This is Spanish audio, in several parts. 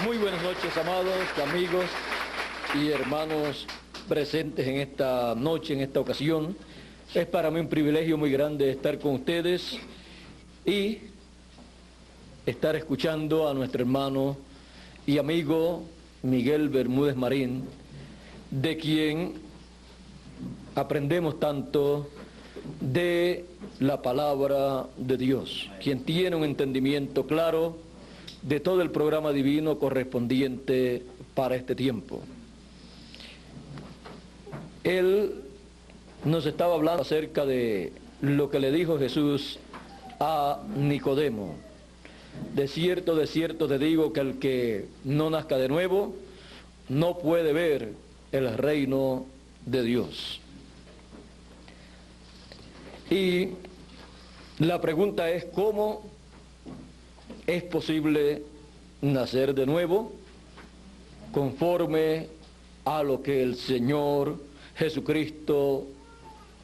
Muy buenas noches, amados amigos y hermanos presentes en esta noche, en esta ocasión. Es para mí un privilegio muy grande estar con ustedes y estar escuchando a nuestro hermano y amigo Miguel Bermúdez Marín, de quien aprendemos tanto de la palabra de Dios, quien tiene un entendimiento claro de todo el programa divino correspondiente para este tiempo. Él nos estaba hablando acerca de lo que le dijo Jesús a Nicodemo. De cierto te digo que el que no nazca de nuevo no puede ver el reino de Dios. Y la pregunta es, ¿cómo es posible nacer de nuevo conforme a lo que el Señor Jesucristo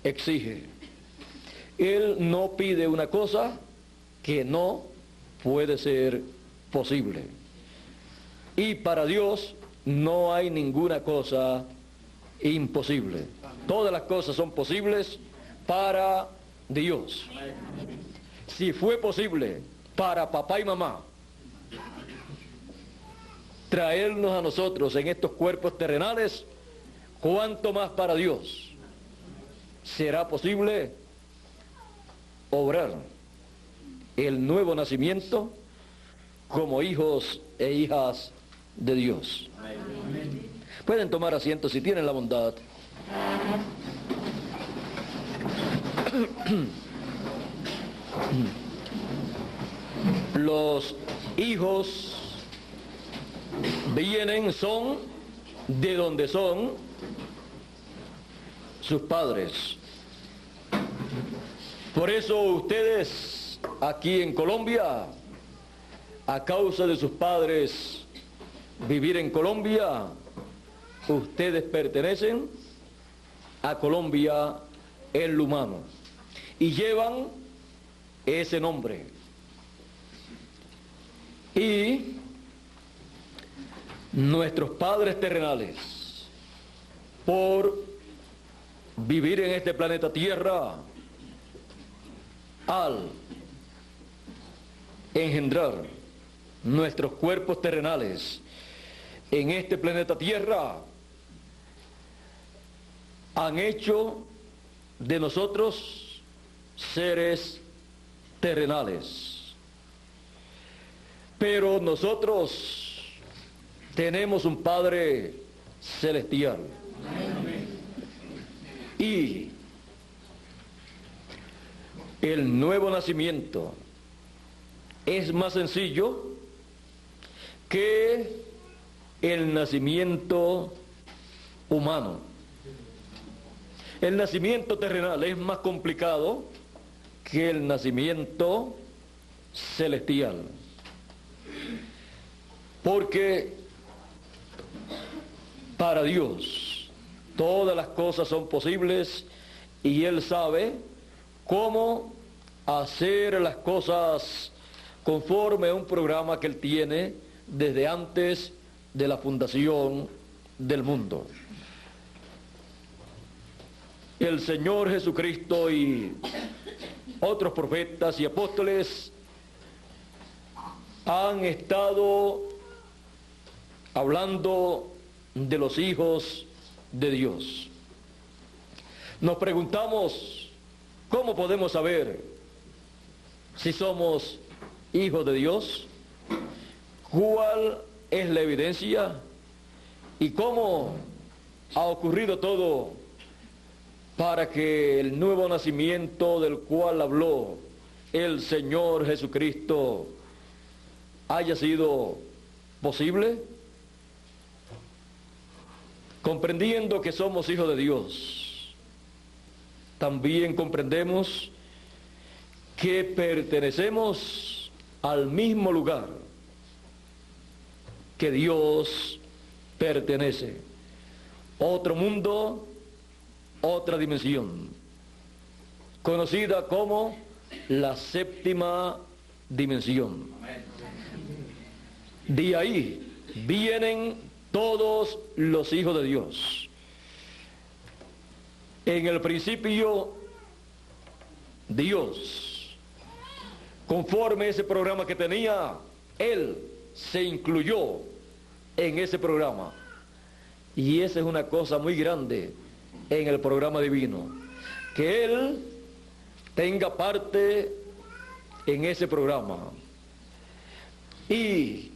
exige? Él no pide una cosa que no puede ser posible. Y para Dios no hay ninguna cosa imposible. Todas las cosas son posibles para Dios. Si fue posible para papá y mamá traernos a nosotros en estos cuerpos terrenales, ¿cuánto más para Dios será posible obrar el nuevo nacimiento como hijos e hijas de Dios? Pueden tomar asiento si tienen la bondad. Los hijos son de donde son sus padres. Por eso ustedes aquí en Colombia, a causa de sus padres vivir en Colombia, ustedes pertenecen a Colombia en lo humano y llevan ese nombre. Y nuestros padres terrenales, por vivir en este planeta Tierra, al engendrar nuestros cuerpos terrenales en este planeta Tierra, han hecho de nosotros seres terrenales. Pero nosotros tenemos un Padre celestial. Y el nuevo nacimiento es más sencillo que el nacimiento humano. El nacimiento terrenal es más complicado que el nacimiento celestial. Porque para Dios todas las cosas son posibles y Él sabe cómo hacer las cosas conforme a un programa que Él tiene desde antes de la fundación del mundo. El Señor Jesucristo y otros profetas y apóstoles han estado hablando de los hijos de Dios. Nos preguntamos, ¿cómo podemos saber si somos hijos de Dios? ¿Cuál es la evidencia? ¿Y cómo ha ocurrido todo para que el nuevo nacimiento del cual habló el Señor Jesucristo haya sido posible? Comprendiendo que somos hijos de Dios, también comprendemos que pertenecemos al mismo lugar que Dios pertenece. Otro mundo, otra dimensión, conocida como la séptima dimensión. De ahí vienen todos los hijos de Dios. En el principio, Dios, conforme a ese programa que tenía, Él se incluyó en ese programa. Y esa es una cosa muy grande en el programa divino, que Él tenga parte en ese programa. Y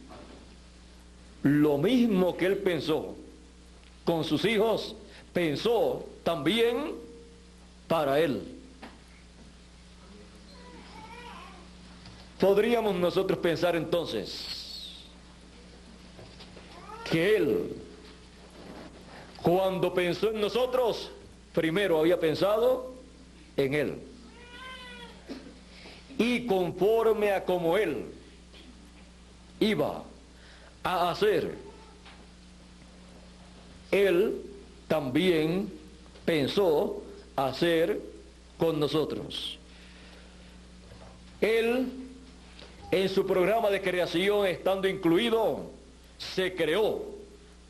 lo mismo que Él pensó con sus hijos, pensó también para Él. Podríamos nosotros pensar entonces que Él, cuando pensó en nosotros, primero había pensado en Él. Y conforme a como Él iba a hacer, Él también pensó hacer con nosotros. Él, en su programa de creación, estando incluido, se creó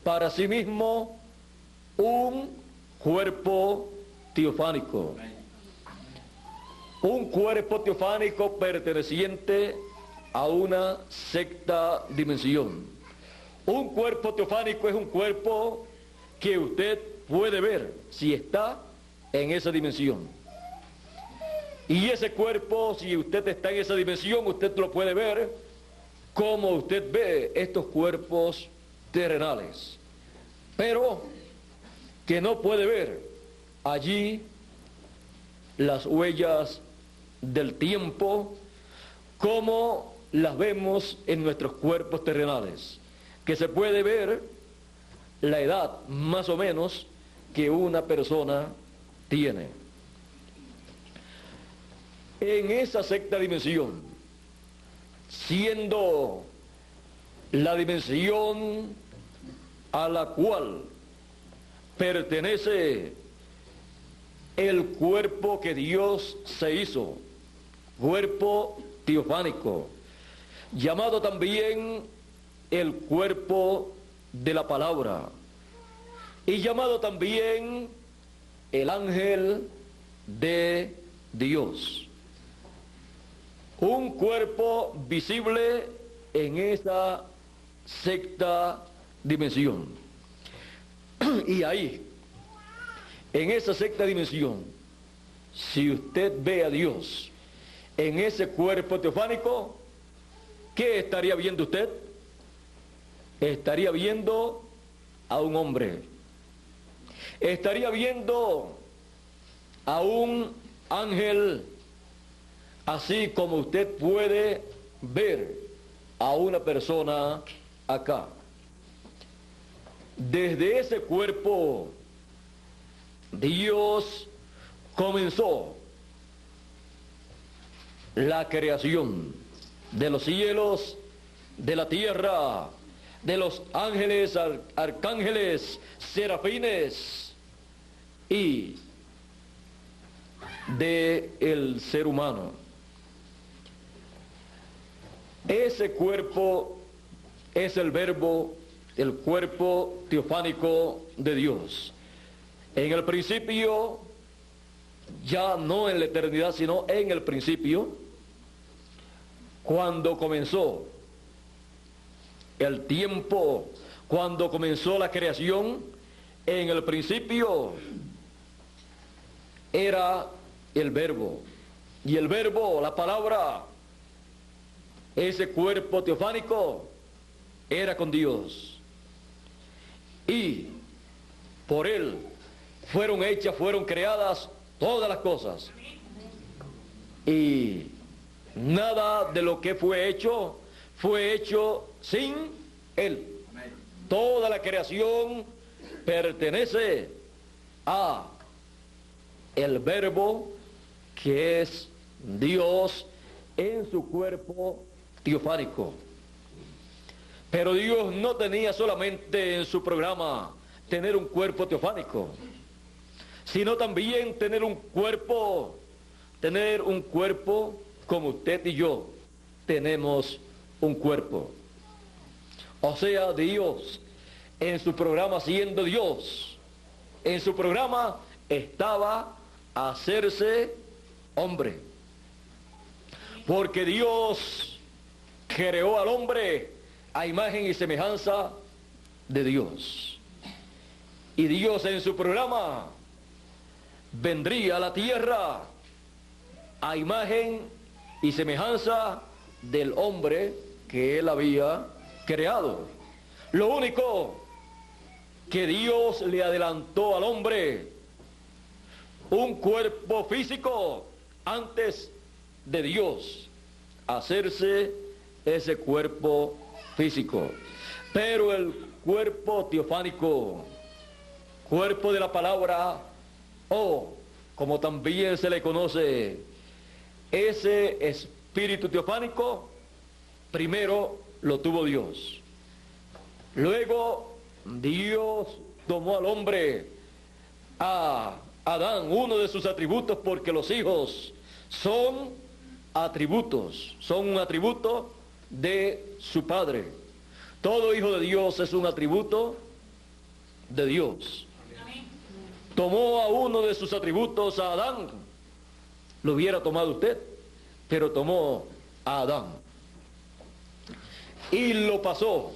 para sí mismo un cuerpo teofánico. Un cuerpo teofánico perteneciente a una sexta dimensión. Un cuerpo teofánico es un cuerpo que usted puede ver si está en esa dimensión. Y ese cuerpo, si usted está en esa dimensión, usted lo puede ver como usted ve estos cuerpos terrenales. Pero que no puede ver allí las huellas del tiempo como las vemos en nuestros cuerpos terrenales, que se puede ver la edad más o menos que una persona tiene. En esa sexta dimensión, siendo la dimensión a la cual pertenece el cuerpo que Dios se hizo, cuerpo teofánico, llamado también el cuerpo de la palabra, y llamado también el ángel de Dios. Un cuerpo visible en esa sexta dimensión. Y ahí, en esa sexta dimensión, si usted ve a Dios en ese cuerpo teofánico, ¿qué estaría viendo usted? Estaría viendo a un hombre. Estaría viendo a un ángel, así como usted puede ver a una persona acá. Desde ese cuerpo, Dios comenzó la creación de los cielos, de la tierra, de los ángeles, arcángeles, serafines y de el ser humano. Ese cuerpo es el verbo, el cuerpo teofánico de Dios. En el principio, ya no en la eternidad, sino en el principio, cuando comenzó el tiempo, cuando comenzó la creación, en el principio era el verbo. Y el verbo, la palabra, ese cuerpo teofánico, era con Dios. Y por Él fueron hechas, fueron creadas todas las cosas. Y nada de lo que fue hecho sin Él. Toda la creación pertenece a el verbo que es Dios en su cuerpo teofánico. Pero Dios no tenía solamente en su programa tener un cuerpo teofánico, sino también tener un cuerpo como usted y yo tenemos un cuerpo. O sea, Dios, en su programa siendo Dios, en su programa estaba hacerse hombre. Porque Dios creó al hombre a imagen y semejanza de Dios. Y Dios en su programa vendría a la tierra a imagen y semejanza del hombre que él había creado. Lo único que Dios le adelantó al hombre, un cuerpo físico, antes de Dios hacerse ese cuerpo físico. Pero el cuerpo teofánico, cuerpo de la palabra, o como también se le conoce, ese espíritu teofánico, primero lo tuvo Dios. Luego Dios tomó al hombre, a Adán, uno de sus atributos, porque los hijos son atributos, son un atributo de su Padre. Todo hijo de Dios es un atributo de Dios. Tomó a uno de sus atributos, a Adán. Lo hubiera tomado usted, pero tomó a Adán. Y lo pasó.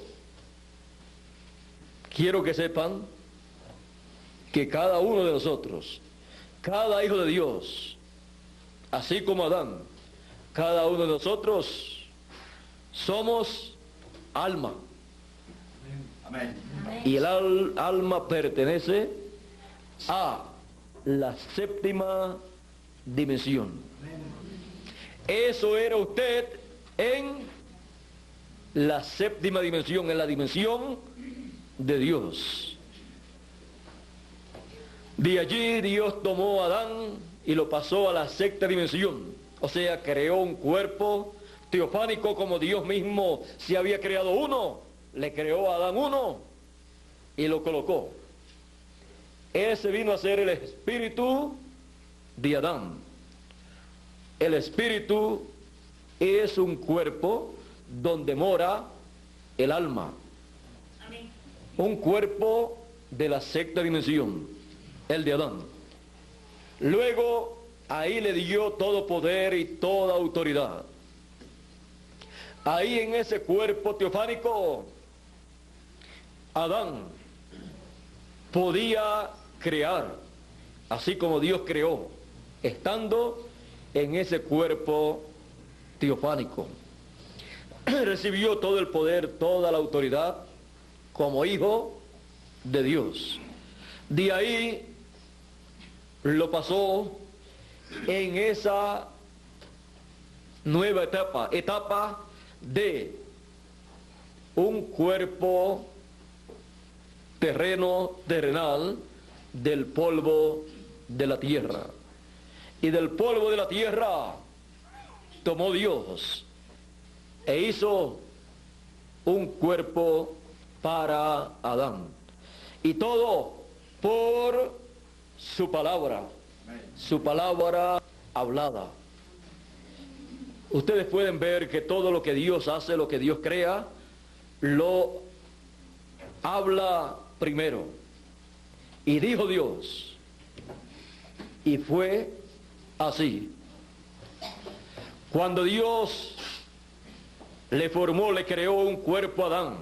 Quiero que sepan que cada uno de nosotros, cada hijo de Dios, así como Adán, cada uno de nosotros somos alma. Amén. Y el alma pertenece a la séptima dimensión. Eso era usted en la séptima dimensión, en la dimensión de Dios. De allí Dios tomó a Adán y lo pasó a la sexta dimensión. O sea, creó un cuerpo teofánico como Dios mismo se había creado uno. Le creó a Adán uno y lo colocó. Ese vino a ser el espíritu de Adán. El espíritu es un cuerpo donde mora el alma. Amén. Un cuerpo de la sexta dimensión, el de Adán. Luego ahí le dio todo poder y toda autoridad. Ahí en ese cuerpo teofánico, Adán podía crear, así como Dios creó, estando en ese cuerpo teofánico. Recibió todo el poder, toda la autoridad, como hijo de Dios. De ahí lo pasó en esa nueva etapa de un cuerpo terrenal, del polvo de la tierra. Y del polvo de la tierra tomó Dios e hizo un cuerpo para Adán. Y todo por su palabra hablada. Ustedes pueden ver que todo lo que Dios hace, lo que Dios crea, lo habla primero. Y dijo Dios, y fue así. Cuando Dios le formó, le creó un cuerpo a Adán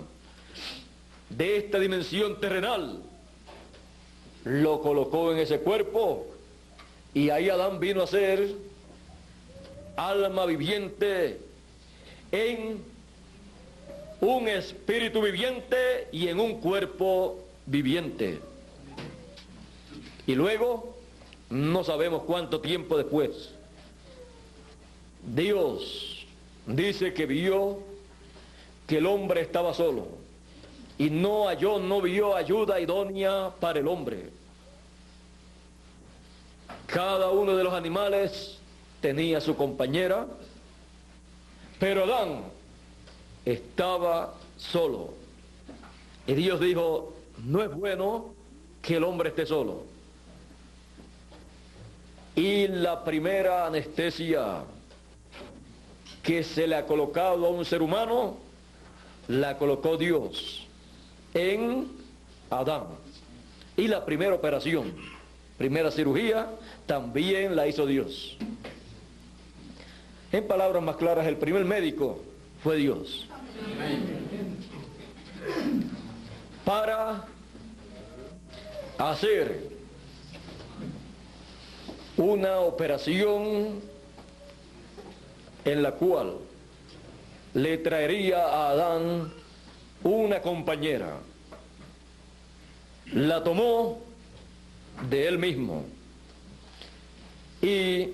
de esta dimensión terrenal, lo colocó en ese cuerpo y ahí Adán vino a ser alma viviente en un espíritu viviente y en un cuerpo viviente. Y luego, no sabemos cuánto tiempo después, Dios dice que vio que el hombre estaba solo y no vio ayuda idónea para el hombre. Cada uno de los animales tenía su compañera, pero Adán estaba solo. Y Dios dijo, no es bueno que el hombre esté solo. Y la primera anestesia que se le ha colocado a un ser humano la colocó Dios en Adán. Y la primera operación, primera cirugía, también la hizo Dios. En palabras más claras, el primer médico fue Dios. Para hacer una operación en la cual le traería a Adán una compañera. La tomó de él mismo y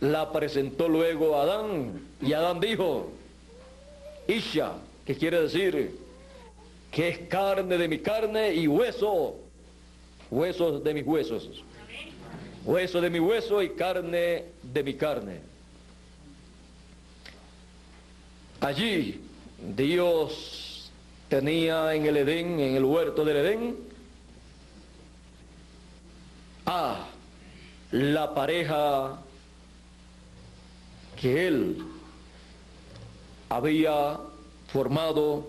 la presentó luego a Adán, y Adán dijo, Isha, que quiere decir que es carne de mi carne y huesos de mis huesos, hueso de mi hueso y carne de mi carne. Allí Dios tenía en el Edén, en el huerto del Edén, a la pareja que Él había formado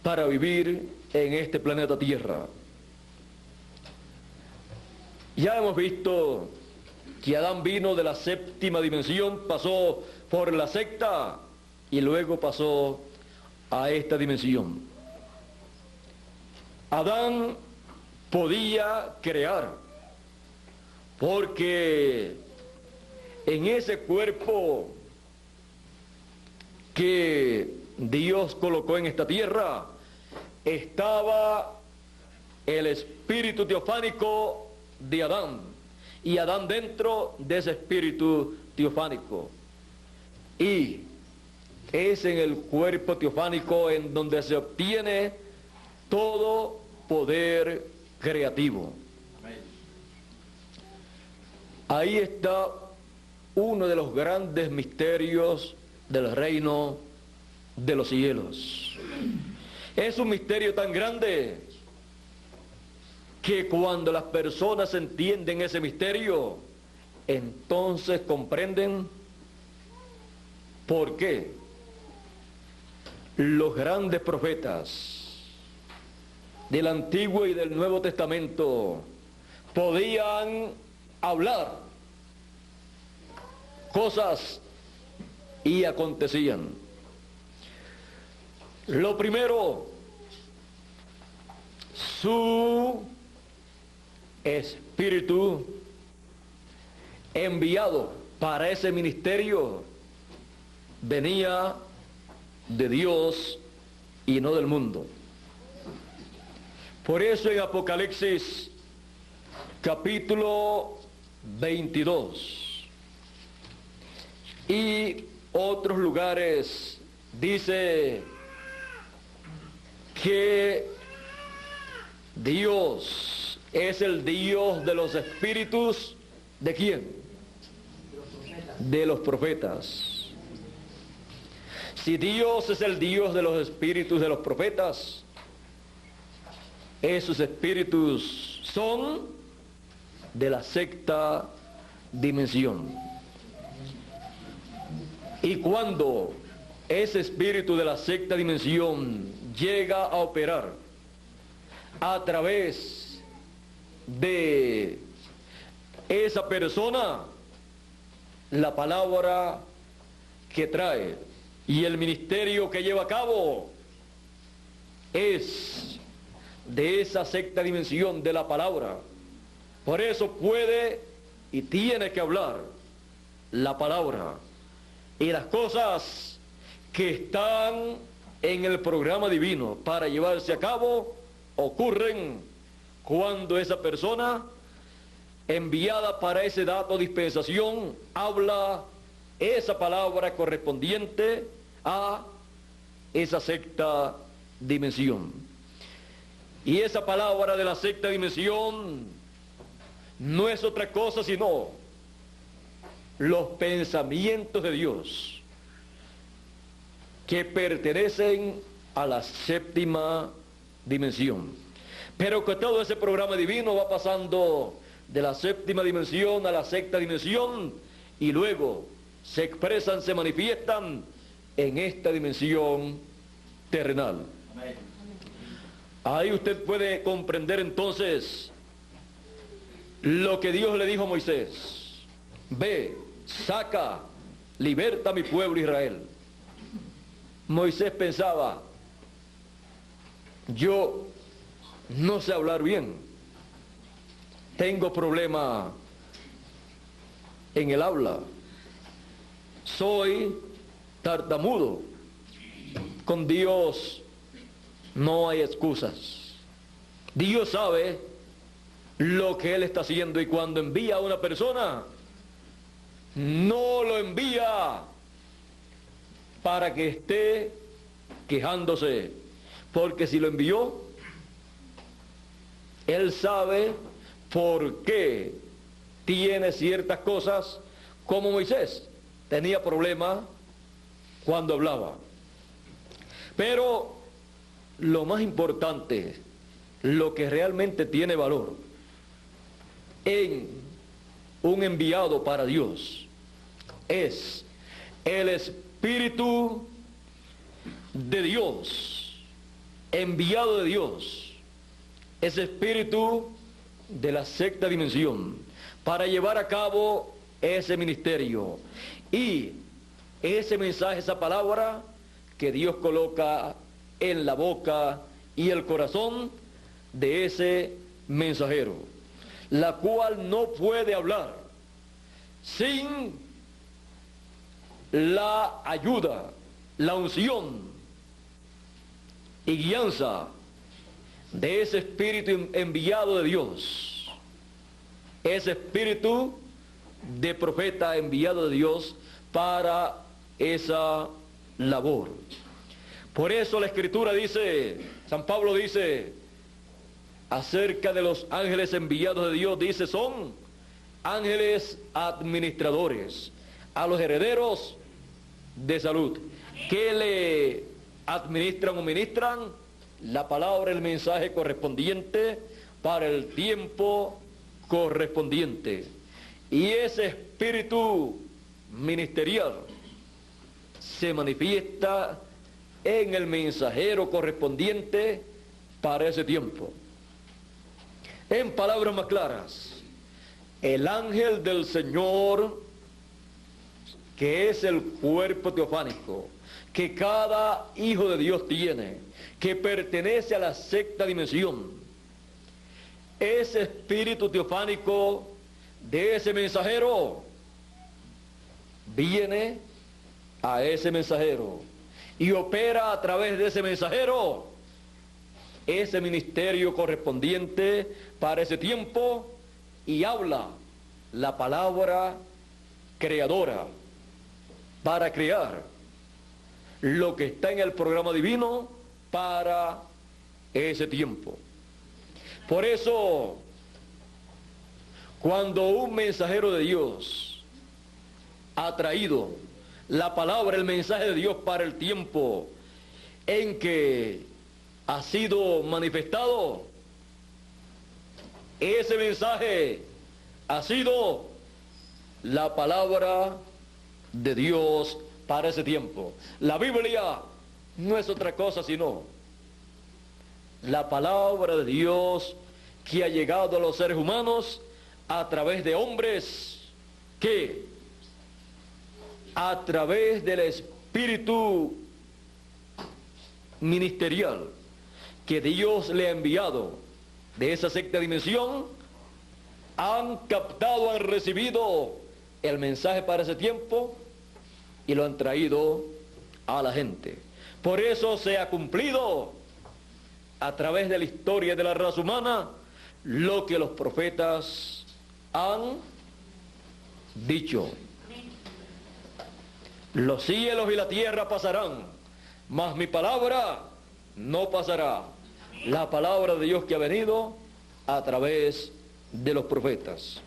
para vivir en este planeta Tierra. Ya hemos visto que Adán vino de la séptima dimensión, pasó por la sexta y luego pasó a esta dimensión. Adán podía crear, porque en ese cuerpo que Dios colocó en esta tierra estaba el espíritu teofánico de Adán, y Adán dentro de ese espíritu teofánico. Y es en el cuerpo teofánico en donde se obtiene todo poder creativo. Ahí está uno de los grandes misterios del reino de los cielos. Es un misterio tan grande que cuando las personas entienden ese misterio, entonces comprenden por qué los grandes profetas del Antiguo y del Nuevo Testamento podían hablar cosas y acontecían. Lo primero, su espíritu enviado para ese ministerio venía de Dios y no del mundo. Por eso en Apocalipsis capítulo 22 y otros lugares dice que Dios es el Dios de los espíritus. ¿De quién? De los profetas. Si Dios es el Dios de los espíritus de los profetas, esos espíritus son de la sexta dimensión. Y cuando ese espíritu de la sexta dimensión llega a operar a través de esa persona, la palabra que trae y el ministerio que lleva a cabo es de esa sexta dimensión de la palabra. Por eso puede y tiene que hablar la palabra. Y las cosas que están en el programa divino para llevarse a cabo ocurren cuando esa persona enviada para ese dato dispensación habla esa palabra correspondiente a esa sexta dimensión. Y esa palabra de la sexta dimensión no es otra cosa sino los pensamientos de Dios que pertenecen a la séptima dimensión. Pero que todo ese programa divino va pasando de la séptima dimensión a la sexta dimensión y luego se expresan, se manifiestan en esta dimensión terrenal. Amén. Ahí usted puede comprender entonces lo que Dios le dijo a Moisés: ve, saca, liberta a mi pueblo Israel. Moisés pensaba: yo no sé hablar bien, tengo problema en el habla, soy tartamudo, con Dios no hay excusas. Dios sabe lo que Él está haciendo, y cuando envía a una persona, no lo envía para que esté quejándose, porque si lo envió, Él sabe por qué tiene ciertas cosas, como Moisés tenía problemas cuando hablaba. Pero lo más importante, lo que realmente tiene valor en un enviado para Dios, es el Espíritu de Dios, enviado de Dios, ese espíritu de la sexta dimensión, para llevar a cabo ese ministerio y ese mensaje, esa palabra que Dios coloca en la boca y el corazón de ese mensajero, la cual no puede hablar sin la ayuda, la unción y guianza de ese espíritu enviado de Dios, ese espíritu de profeta enviado de Dios para esa labor. Por eso la Escritura dice, San Pablo dice acerca de los ángeles enviados de Dios, dice: son ángeles administradores a los herederos de salud, que le administran o ministran la palabra, el mensaje correspondiente para el tiempo correspondiente. Y ese espíritu ministerial se manifiesta en el mensajero correspondiente para ese tiempo. En palabras más claras, el ángel del Señor, que es el cuerpo teofánico que cada hijo de Dios tiene, que pertenece a la sexta dimensión, ese espíritu teofánico de ese mensajero viene a ese mensajero y opera a través de ese mensajero ese ministerio correspondiente para ese tiempo, y habla la palabra creadora para crear lo que está en el programa divino para ese tiempo. Por eso, cuando un mensajero de Dios ha traído la palabra, el mensaje de Dios para el tiempo en que ha sido manifestado, ese mensaje ha sido la palabra de Dios para ese tiempo. La Biblia no es otra cosa sino la palabra de Dios que ha llegado a los seres humanos a través de hombres que, a través del espíritu ministerial que Dios le ha enviado de esa sexta dimensión, han captado, han recibido el mensaje para ese tiempo y lo han traído a la gente. Por eso se ha cumplido a través de la historia de la raza humana lo que los profetas han dicho. Los cielos y la tierra pasarán, mas mi palabra no pasará. La palabra de Dios que ha venido a través de los profetas.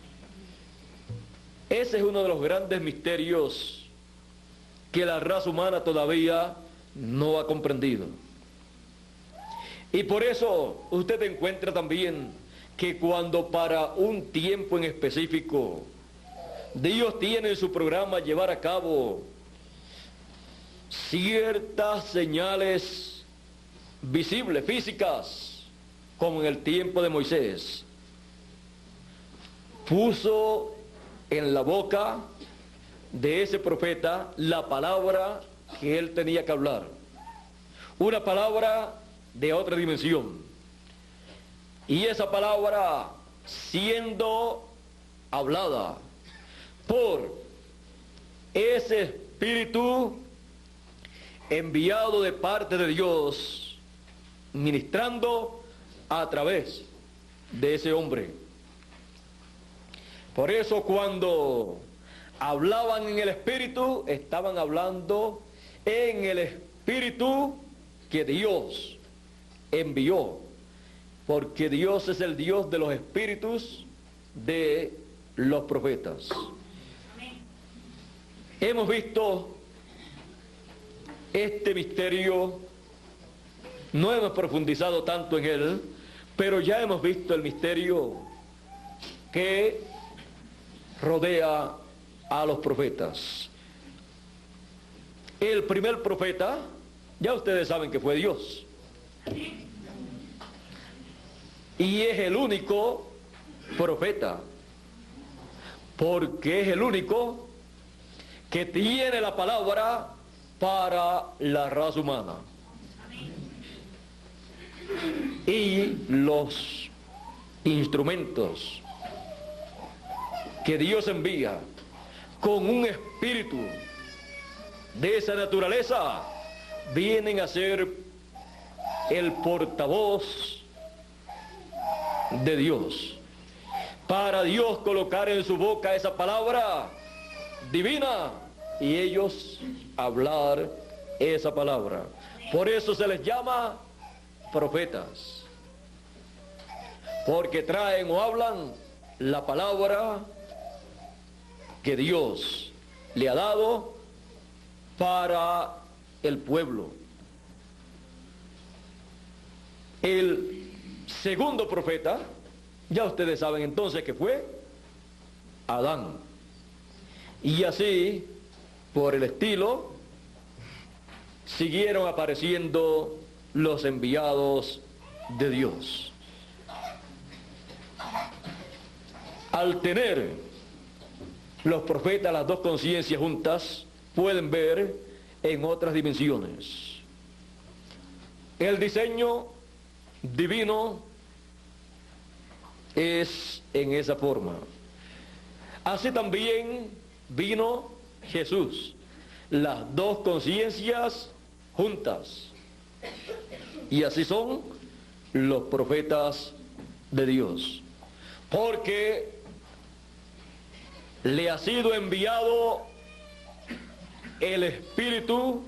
Ese es uno de los grandes misterios que la raza humana todavía no ha comprendido. Y por eso usted encuentra también que cuando para un tiempo en específico Dios tiene en su programa llevar a cabo ciertas señales visibles, físicas, como en el tiempo de Moisés. Puso en la boca de ese profeta la palabra que él tenía que hablar. Una palabra de otra dimensión. Y esa palabra, siendo hablada por ese espíritu enviado de parte de Dios, ministrando a través de ese hombre. Por eso cuando hablaban en el espíritu, estaban hablando en el espíritu que Dios envió, porque Dios es el Dios de los espíritus de los profetas. Hemos visto este misterio, no hemos profundizado tanto en él, pero ya hemos visto el misterio que rodea a los profetas. El primer profeta, ya ustedes saben que fue Dios. Y es el único profeta, porque es el único que tiene la palabra para la raza humana. Y los instrumentos que Dios envía con un espíritu de esa naturaleza vienen a ser el portavoz de Dios, para Dios colocar en su boca esa palabra divina y ellos hablar esa palabra. Por eso se les llama profetas, porque traen o hablan la palabra que Dios le ha dado para el pueblo. El segundo profeta, ya ustedes saben entonces que fue Adán. Y así, por el estilo, siguieron apareciendo los enviados de Dios. Al tener los profetas las dos conciencias juntas, pueden ver en otras dimensiones. El diseño divino es en esa forma. Así también vino Jesús, las dos conciencias juntas. Y así son los profetas de Dios, porque le ha sido enviado el Espíritu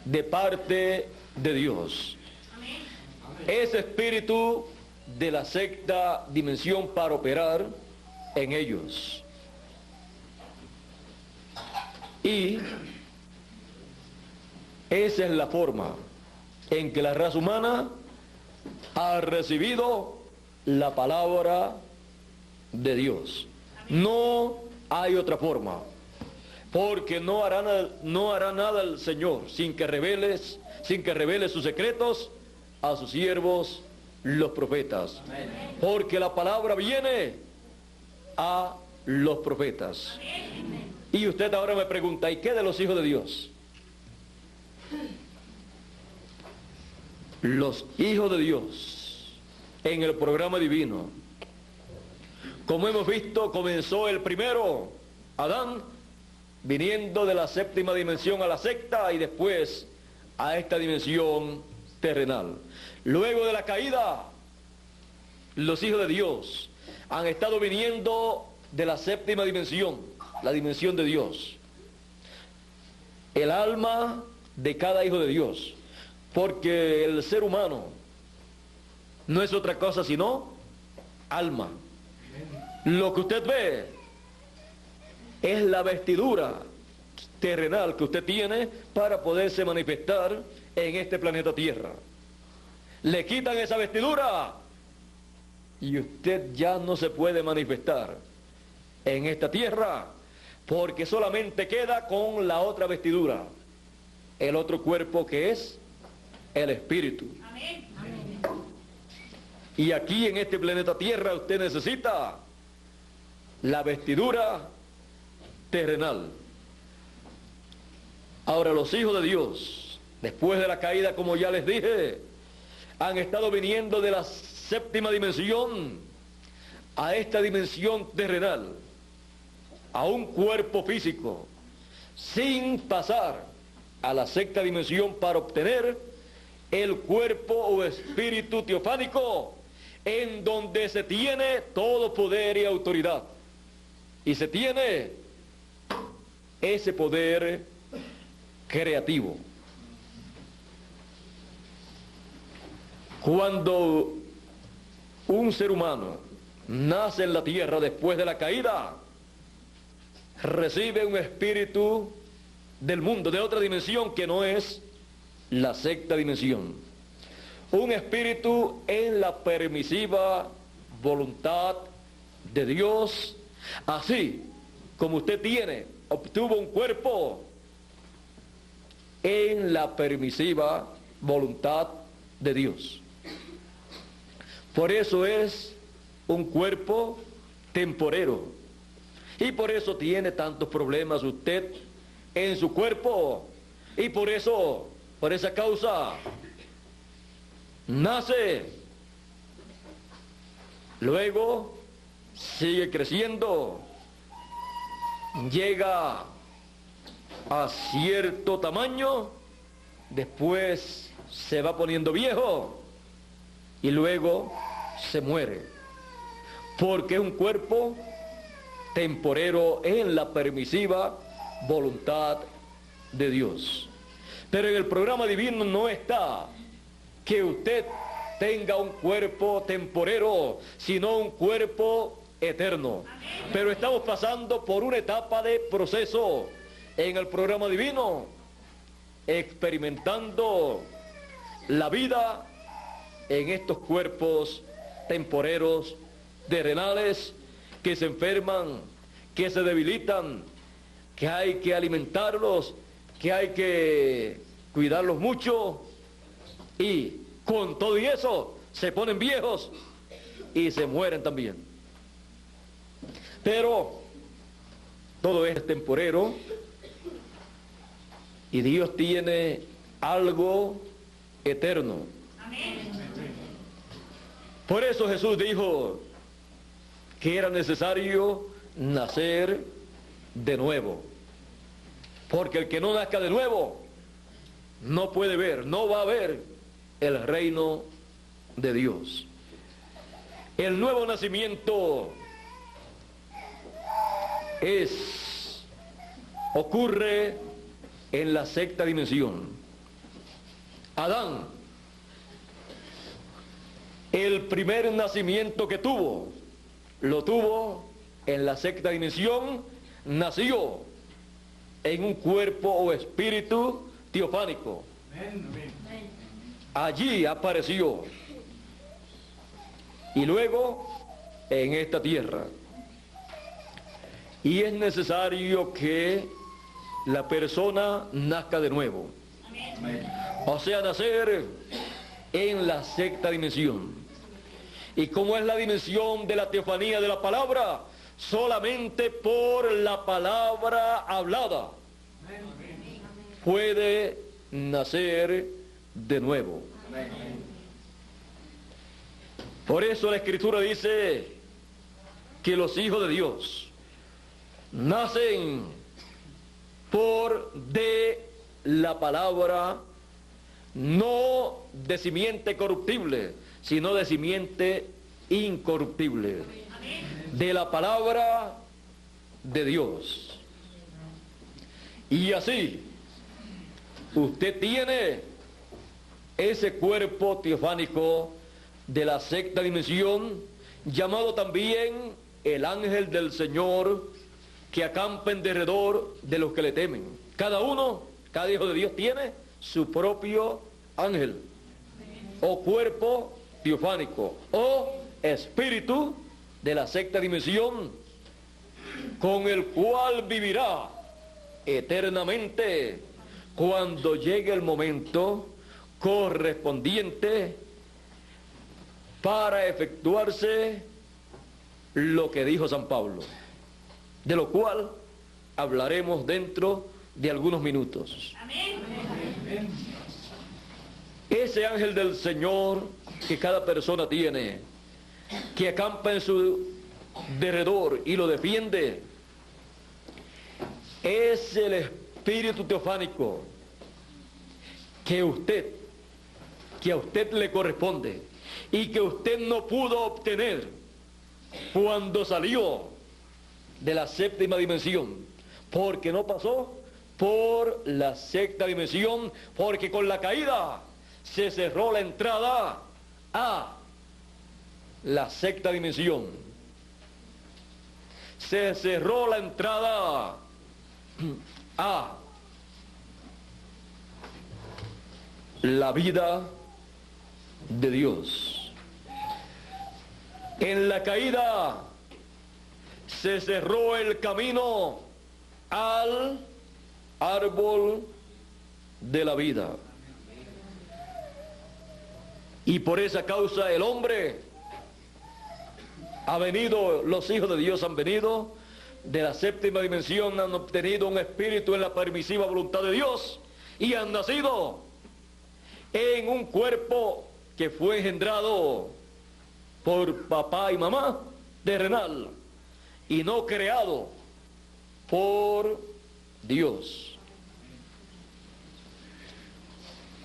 de parte de Dios. Ese Espíritu de la sexta dimensión para operar en ellos. Y esa es la forma en que la raza humana ha recibido la palabra de Dios. No hay otra forma, porque no hará nada el Señor sin que revele sus secretos a sus siervos los profetas. Porque la palabra viene a los profetas. Y usted ahora me pregunta, ¿y qué de los hijos de Dios? Los hijos de Dios en el programa divino, como hemos visto, comenzó el primero, Adán, viniendo de la séptima dimensión a la sexta y después a esta dimensión terrenal. Luego de la caída, los hijos de Dios han estado viniendo de la séptima dimensión, la dimensión de Dios. El alma de cada hijo de Dios, porque el ser humano no es otra cosa sino alma. Lo que usted ve es la vestidura terrenal que usted tiene para poderse manifestar en este planeta Tierra. Le quitan esa vestidura y usted ya no se puede manifestar en esta tierra, porque solamente queda con la otra vestidura, el otro cuerpo que es el espíritu. Y aquí en este planeta Tierra usted necesita la vestidura terrenal. Ahora los hijos de Dios, después de la caída, como ya les dije, han estado viniendo de la séptima dimensión a esta dimensión terrenal, a un cuerpo físico, sin pasar a la sexta dimensión para obtener el cuerpo o espíritu teofánico, en donde se tiene todo poder y autoridad. Y se tiene ese poder creativo. Cuando un ser humano nace en la tierra después de la caída, recibe un espíritu del mundo, de otra dimensión que no es la sexta dimensión. Un espíritu en la permisiva voluntad de Dios, así como usted obtuvo un cuerpo en la permisiva voluntad de Dios. Por eso es un cuerpo temporero. Y por eso tiene tantos problemas usted en su cuerpo. Y por esa causa, nace, luego sigue creciendo, llega a cierto tamaño, después se va poniendo viejo y luego se muere, porque es un cuerpo temporero en la permisiva voluntad de Dios. Pero en el programa divino no está que usted tenga un cuerpo temporero, sino un cuerpo eterno. Pero estamos pasando por una etapa de proceso en el programa divino, experimentando la vida en estos cuerpos temporeros, terrenales, que se enferman, que se debilitan, que hay que alimentarlos, que hay que cuidarlos mucho, y con todo y eso se ponen viejos y se mueren también. Pero todo es temporero y Dios tiene algo eterno. Por eso Jesús dijo que era necesario nacer de nuevo, porque el que no nazca de nuevo no puede ver, no va a ver el reino de Dios. El nuevo nacimiento ocurre en la sexta dimensión. Adán, el primer nacimiento que tuvo, lo tuvo en la sexta dimensión, nació en un cuerpo o espíritu teofánico. Allí apareció. Y luego en esta tierra. Y es necesario que la persona nazca de nuevo. O sea, nacer en la sexta dimensión. ¿Y cómo es la dimensión de la teofanía de la palabra? Solamente por la palabra hablada puede nacer de nuevo. Por eso la Escritura dice que los hijos de Dios nacen de la palabra, no de simiente corruptible, sino de simiente incorruptible, de la palabra de Dios. Y así usted tiene ese cuerpo teofánico de la sexta dimensión, llamado también el ángel del Señor, que acampa en derredor de los que le temen. Cada hijo de Dios tiene su propio ángel, o cuerpo teofánico, o espíritu de la sexta dimensión, con el cual vivirá eternamente cuando llegue el momento, correspondiente para efectuarse lo que dijo San Pablo, de lo cual hablaremos dentro de algunos minutos. Amén. Ese ángel del Señor que cada persona tiene, que acampa en su derredor y lo defiende, es el espíritu teofánico que a usted le corresponde y que usted no pudo obtener cuando salió de la séptima dimensión, porque no pasó por la sexta dimensión, porque con la caída se cerró la entrada a la sexta dimensión. Se cerró la entrada a la vida de Dios. En la caída se cerró el camino al árbol de la vida. Y por esa causa el hombre ha venido, los hijos de Dios han venido de la séptima dimensión, han obtenido un espíritu en la permisiva voluntad de Dios y han nacido en un cuerpo que fue engendrado por papá y mamá terrenal y no creado por Dios.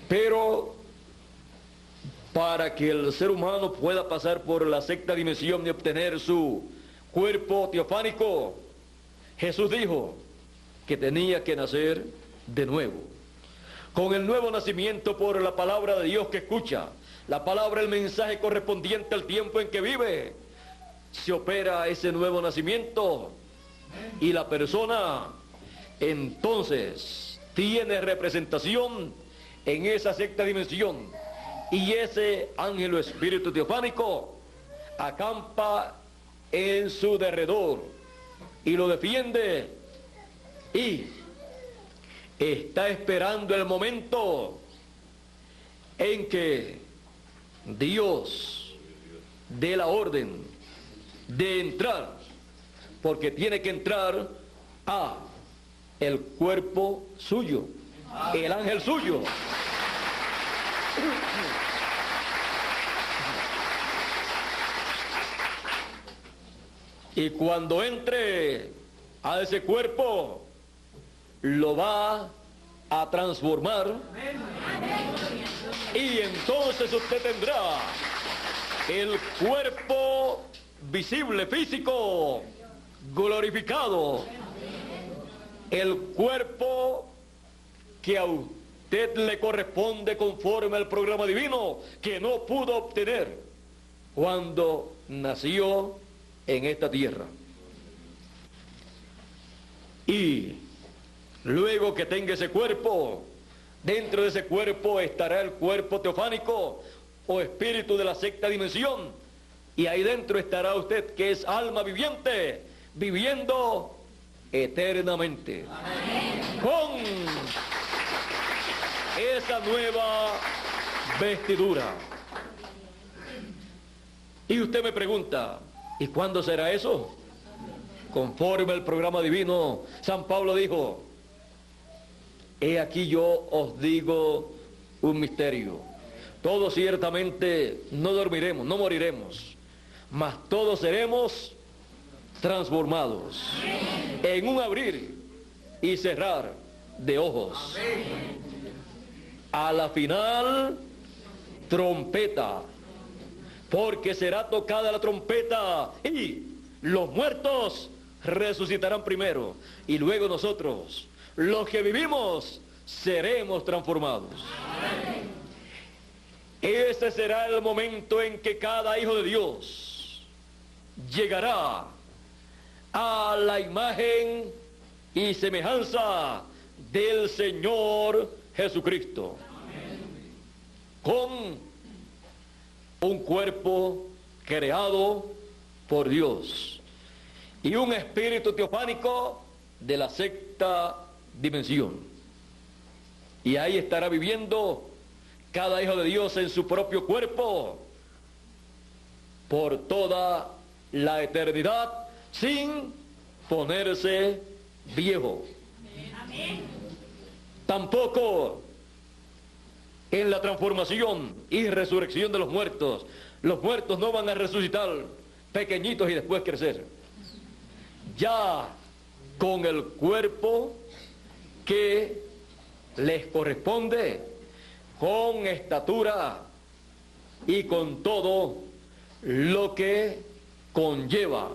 Pero para que el ser humano pueda pasar por la sexta dimensión y obtener su cuerpo teofánico, Jesús dijo que tenía que nacer de nuevo. Con el nuevo nacimiento por la palabra de Dios que escucha, la palabra, el mensaje correspondiente al tiempo en que vive, se opera ese nuevo nacimiento y la persona entonces tiene representación en esa sexta dimensión y ese ángel o espíritu teofánico acampa en su derredor y lo defiende y está esperando el momento en que Dios dé la orden de entrar, porque tiene que entrar a el cuerpo suyo, el ángel suyo. Y cuando entre a ese cuerpo, lo va a transformar. Y entonces usted tendrá el cuerpo visible, físico, glorificado. El cuerpo que a usted le corresponde conforme al programa divino que no pudo obtener cuando nació en esta tierra. Y luego que tenga ese cuerpo, dentro de ese cuerpo estará el cuerpo teofánico o espíritu de la sexta dimensión, y ahí dentro estará usted, que es alma viviente, viviendo eternamente. Amén. Con esa nueva vestidura. Y usted me pregunta, ¿y cuándo será eso? Conforme al programa divino, San Pablo dijo: he aquí yo os digo un misterio. Todos ciertamente no dormiremos, no moriremos, mas todos seremos transformados en un abrir y cerrar de ojos. A la final, trompeta, porque será tocada la trompeta y los muertos resucitarán primero y luego nosotros, los que vivimos, seremos transformados. Amén. Ese será el momento en que cada hijo de Dios llegará a la imagen y semejanza del Señor Jesucristo. Amén. Con un cuerpo creado por Dios y un espíritu teofánico de la sexta dimensión. Y ahí estará viviendo cada hijo de Dios en su propio cuerpo por toda la eternidad sin ponerse viejo. Tampoco en la transformación y resurrección de los muertos no van a resucitar pequeñitos y después crecer. Ya con el cuerpo que les corresponde, con estatura y con todo lo que conlleva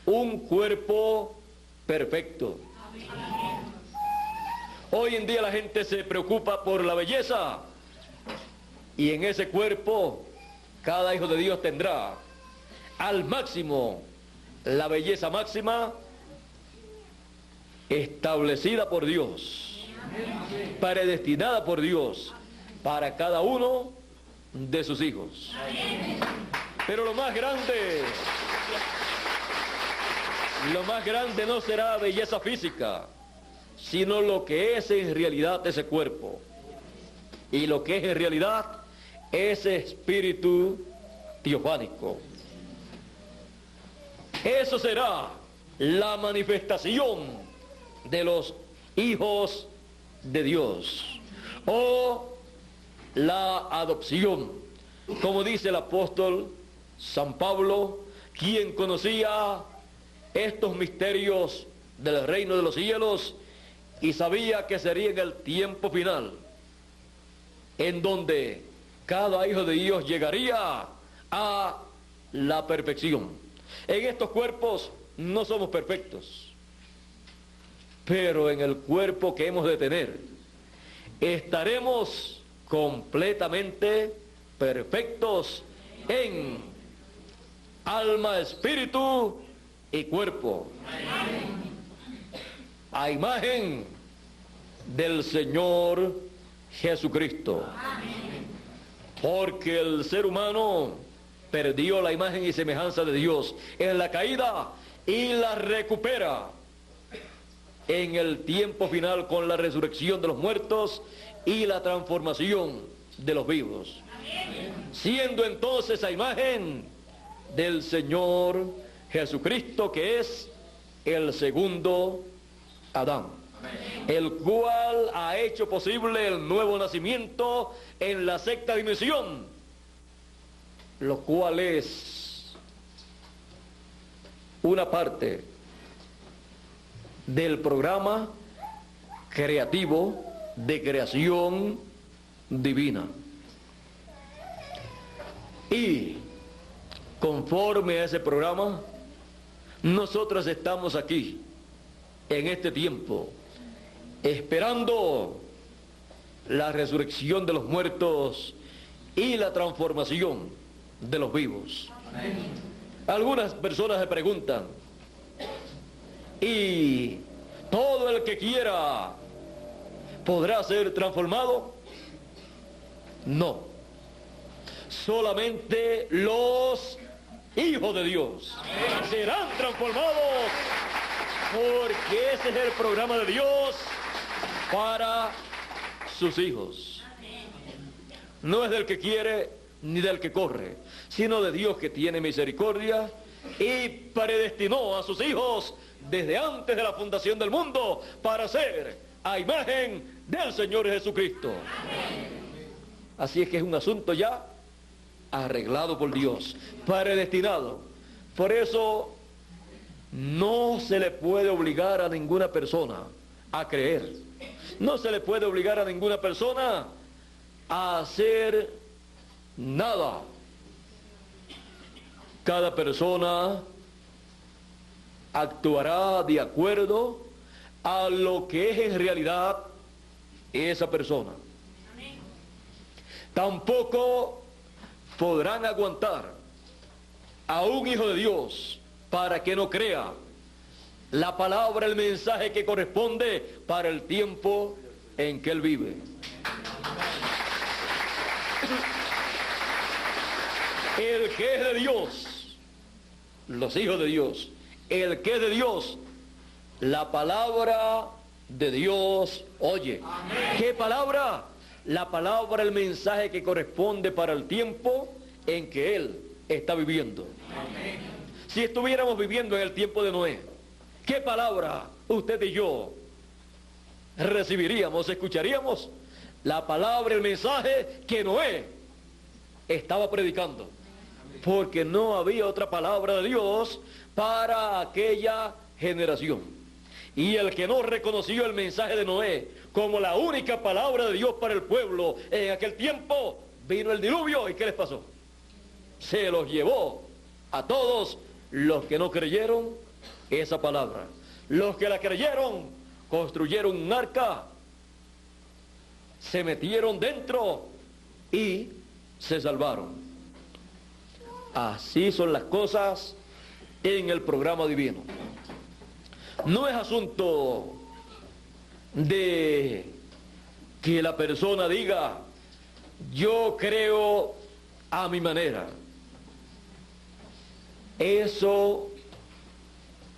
un cuerpo perfecto. Hoy en día la gente se preocupa por la belleza y en ese cuerpo cada hijo de Dios tendrá al máximo la belleza máxima establecida por Dios, predestinada por Dios para cada uno de sus hijos. Pero lo más grande no será belleza física, sino lo que es en realidad ese cuerpo. Y lo que es en realidad ese espíritu teofánico. Eso será la manifestación de los hijos de Dios, o la adopción, como dice el apóstol San Pablo, quien conocía estos misterios del reino de los cielos y sabía que sería en el tiempo final, en donde cada hijo de Dios llegaría a la perfección. En estos cuerpos no somos perfectos, pero en el cuerpo que hemos de tener estaremos completamente perfectos en alma, espíritu y cuerpo, a imagen del Señor Jesucristo. Porque el ser humano perdió la imagen y semejanza de Dios en la caída y la recupera en el tiempo final con la resurrección de los muertos y la transformación de los vivos, siendo entonces a imagen del Señor Jesucristo, que es el segundo Adán, el cual ha hecho posible el nuevo nacimiento en la sexta dimensión, lo cual es una parte del programa creativo de creación divina. Y conforme a ese programa, nosotros estamos aquí en este tiempo esperando la resurrección de los muertos y la transformación de los vivos. Algunas personas se preguntan, ¿y todo el que quiera podrá ser transformado? No, solamente los hijos de Dios serán transformados, porque ese es el programa de Dios para sus hijos. No es del que quiere ni del que corre, sino de Dios, que tiene misericordia y predestinó a sus hijos desde antes de la fundación del mundo para ser a imagen del Señor Jesucristo. Así es que es un asunto ya arreglado por Dios, predestinado. Por eso no se le puede obligar a ninguna persona a creer. No se le puede obligar a ninguna persona a hacer nada. Cada persona actuará de acuerdo a lo que es en realidad esa persona. Tampoco podrán aguantar a un hijo de Dios para que no crea la palabra, el mensaje que corresponde para el tiempo en que él vive. El que es de Dios, los hijos de Dios, el que es de Dios, la palabra de Dios oye. Amén. ¿Qué palabra? la palabra, el mensaje que corresponde para el tiempo en que él está viviendo. Amén. Si estuviéramos viviendo en el tiempo de Noé, ¿qué palabra usted y yo recibiríamos, escucharíamos? La palabra, el mensaje que Noé estaba predicando. Porque no había otra palabra de Dios para aquella generación. Y el que no reconoció el mensaje de Noé como la única palabra de Dios para el pueblo en aquel tiempo, vino el diluvio. ¿Y qué les pasó? Se los llevó a todos los que no creyeron esa palabra. Los que la creyeron, construyeron un arca, se metieron dentro y se salvaron. Así son las cosas en el programa divino. No es asunto de que la persona diga, yo creo a mi manera. Eso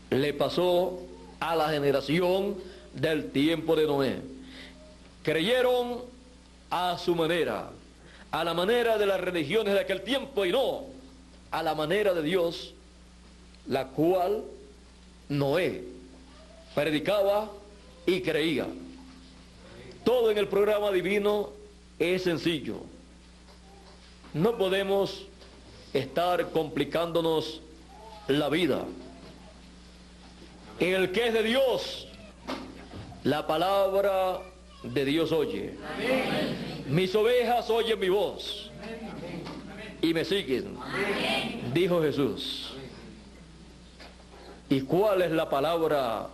le pasó a la generación del tiempo de Noé. Creyeron a su manera, a la manera de las religiones de aquel tiempo y no a la manera de Dios, la cual Noé predicaba y creía. Todo en el programa divino es sencillo. No podemos estar complicándonos la vida. El que es de Dios, la palabra de Dios oye. Amén. Mis ovejas oyen mi voz. Amén. Y me siguen. Amén. Dijo Jesús. ¿Y cuál es la palabra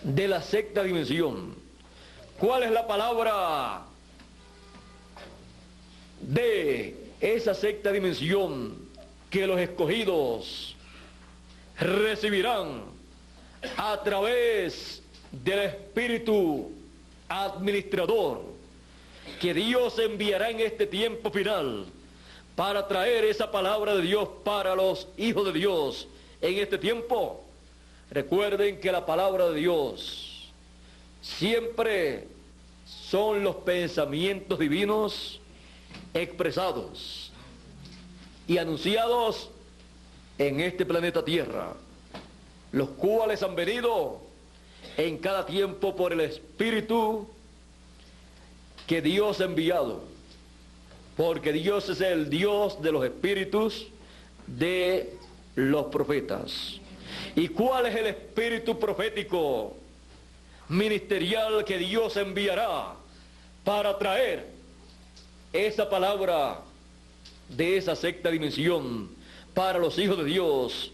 de la sexta dimensión? ¿Cuál es la palabra de esa sexta dimensión que los escogidos recibirán a través del Espíritu administrador que Dios enviará en este tiempo final para traer esa palabra de Dios para los hijos de Dios en este tiempo? Recuerden que la palabra de Dios siempre son los pensamientos divinos expresados y anunciados en este planeta Tierra, los cuales han venido en cada tiempo por el Espíritu que Dios ha enviado, porque Dios es el Dios de los espíritus de los profetas. ¿Y cuál es el espíritu profético ministerial que Dios enviará para traer esa palabra de esa sexta dimensión para los hijos de Dios,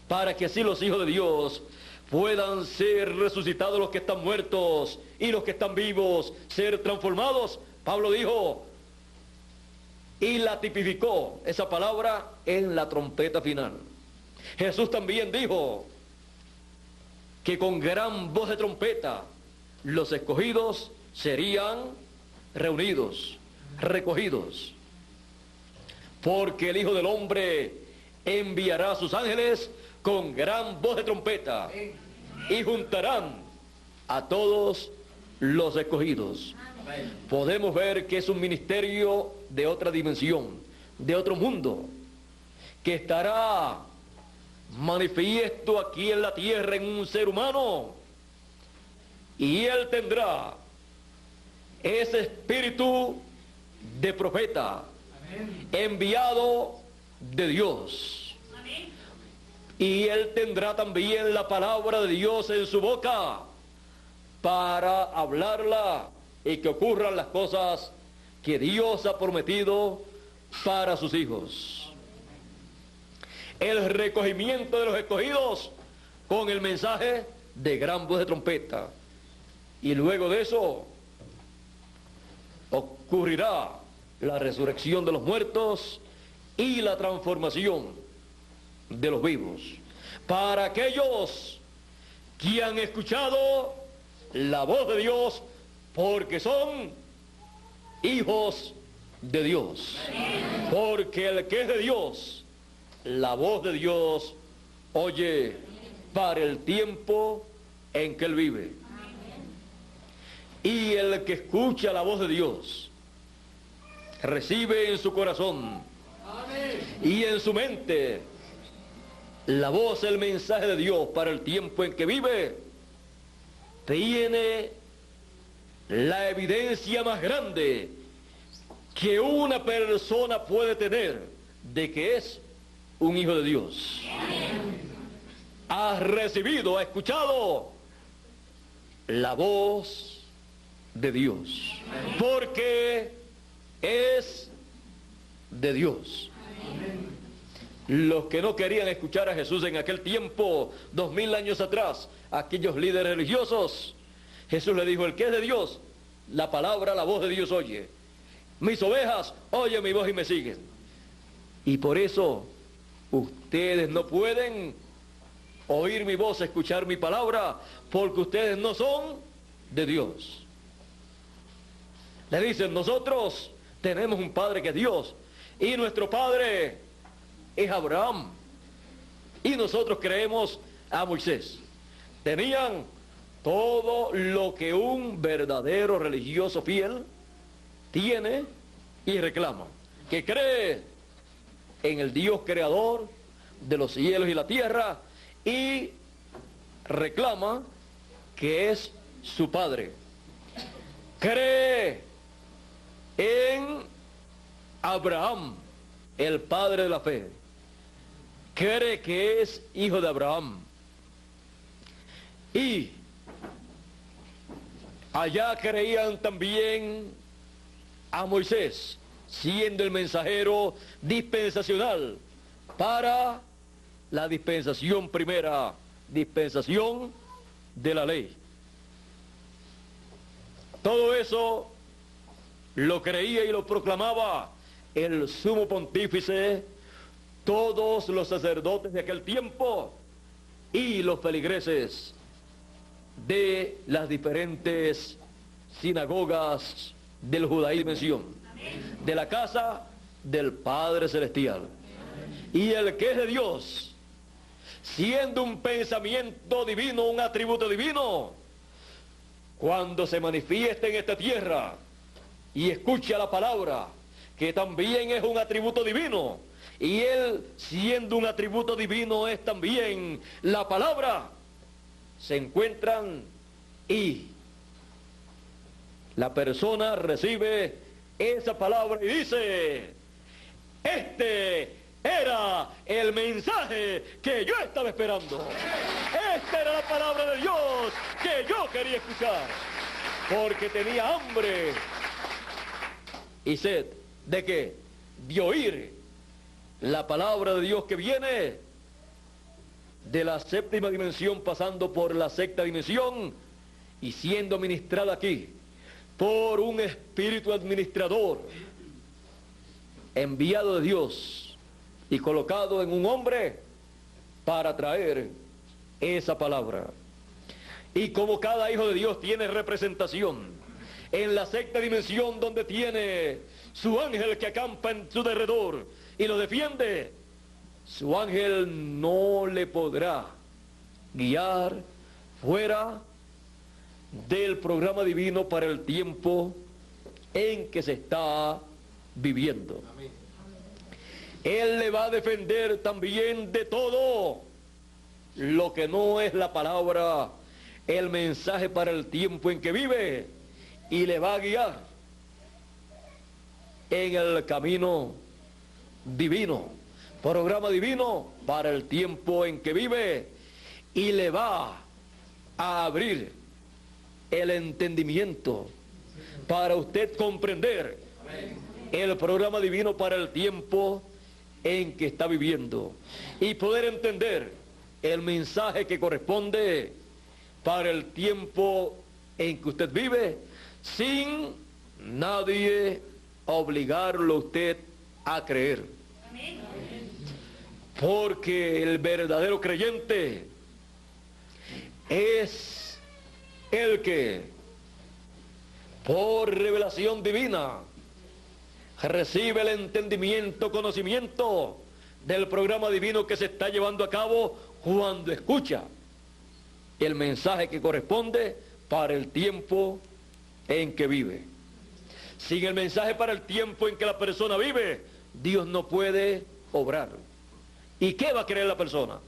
para que así los hijos de Dios puedan ser resucitados los que están muertos y los que están vivos, ser transformados? Pablo dijo y la tipificó esa palabra en la trompeta final. Jesús también dijo que con gran voz de trompeta los escogidos serían reunidos, recogidos, porque el Hijo del Hombre enviará a sus ángeles con gran voz de trompeta y juntarán a todos los escogidos. Podemos ver que es un ministerio de otra dimensión, de otro mundo, que estará manifiesto aquí en la tierra en un ser humano, y él tendrá ese espíritu de profeta. Amén. Enviado de Dios. Amén. Y él tendrá también la palabra de Dios en su boca para hablarla y que ocurran las cosas que Dios ha prometido para sus hijos. El recogimiento de los escogidos con el mensaje de gran voz de trompeta. Y luego de eso ocurrirá la resurrección de los muertos y la transformación de los vivos. Para aquellos que han escuchado la voz de Dios, porque son hijos de Dios. Porque el que es de Dios, la voz de Dios oye para el tiempo en que él vive. Y el que escucha la voz de Dios, recibe en su corazón y en su mente la voz, el mensaje de Dios para el tiempo en que vive, tiene la evidencia más grande que una persona puede tener de que es un hijo de Dios. Ha recibido, ha escuchado la voz de Dios, porque es de Dios. Los que no querían escuchar a Jesús en aquel tiempo, 2000 años atrás, aquellos líderes religiosos, Jesús le dijo: el que es de Dios, la palabra, la voz de Dios oye. Mis ovejas oyen mi voz y me siguen. Y por eso ustedes no pueden oír mi voz, escuchar mi palabra, porque ustedes no son de Dios. Le dicen: nosotros tenemos un Padre que es Dios, y nuestro Padre es Abraham, y nosotros creemos a Moisés. Tenían todo lo que un verdadero religioso fiel tiene y reclama, que cree en el Dios creador de los cielos y la tierra, y reclama que es su Padre. Cree en Abraham, el padre de la fe. Cree que es hijo de Abraham. Y allá creían también a Moisés, siendo el mensajero dispensacional para la dispensación primera, dispensación de la ley. Todo eso lo creía y lo proclamaba el sumo pontífice, todos los sacerdotes de aquel tiempo y los feligreses de las diferentes sinagogas del judaísmo, de la casa del Padre Celestial. Y el que es de Dios, siendo un pensamiento divino, un atributo divino, cuando se manifiesta en esta tierra y escucha la palabra, que también es un atributo divino, y él, siendo un atributo divino, es también la palabra, se encuentran y la persona recibe esa palabra y dice: este era el mensaje que yo estaba esperando. Esta era la palabra de Dios que yo quería escuchar, porque tenía hambre y sed. ¿De qué? De oír la palabra de Dios que viene de la séptima dimensión, pasando por la sexta dimensión y siendo ministrada aquí por un espíritu administrador enviado de Dios y colocado en un hombre para traer esa palabra. Y como cada hijo de Dios tiene representación en la sexta dimensión, donde tiene su ángel que acampa en su derredor y lo defiende, su ángel no le podrá guiar fuera del programa divino para el tiempo en que se está viviendo. Él le va a defender también de todo lo que no es la palabra, el mensaje para el tiempo en que vive, y le va a guiar en el camino divino, programa divino para el tiempo en que vive, y le va a abrir el entendimiento para usted comprender el programa divino para el tiempo en que está viviendo y poder entender el mensaje que corresponde para el tiempo en que usted vive, sin nadie obligarlo a usted a creer. Porque el verdadero creyente es el que por revelación divina recibe el entendimiento, conocimiento del programa divino que se está llevando a cabo cuando escucha el mensaje que corresponde para el tiempo en que vive. Sin el mensaje para el tiempo en que la persona vive, Dios no puede obrar. ¿Y qué va a creer la persona?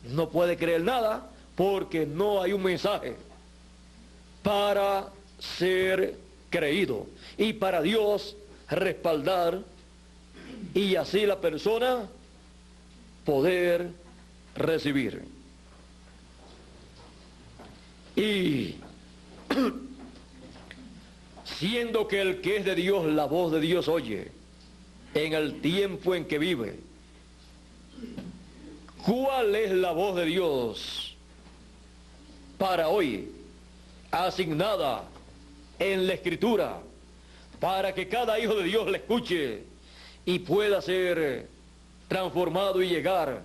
No puede creer nada porque no hay un mensaje para ser creído y para Dios respaldar y así la persona poder recibir. Y siendo que el que es de Dios, la voz de Dios oye en el tiempo en que vive. ¿Cuál es la voz de Dios para hoy, asignada en la Escritura, para que cada hijo de Dios la escuche y pueda ser transformado y llegar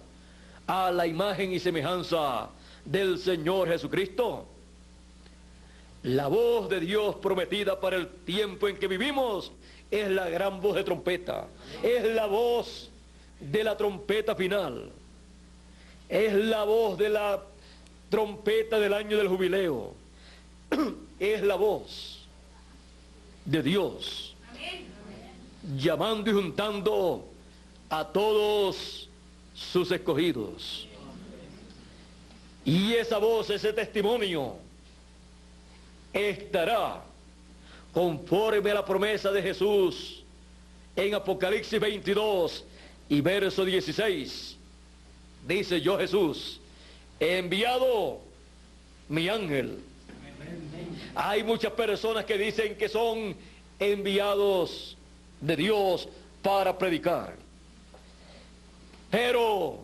a la imagen y semejanza del Señor Jesucristo? La voz de Dios prometida para el tiempo en que vivimos es la gran voz de trompeta, es la voz de la trompeta final, es la voz de la trompeta del año del jubileo, es la voz de Dios llamando y juntando a todos sus escogidos. Y esa voz, ese testimonio, estará conforme a la promesa de Jesús en Apocalipsis 22 y verso 16. Dice: yo, Jesús, he enviado mi ángel. Hay muchas personas que dicen que son enviados de Dios para predicar, pero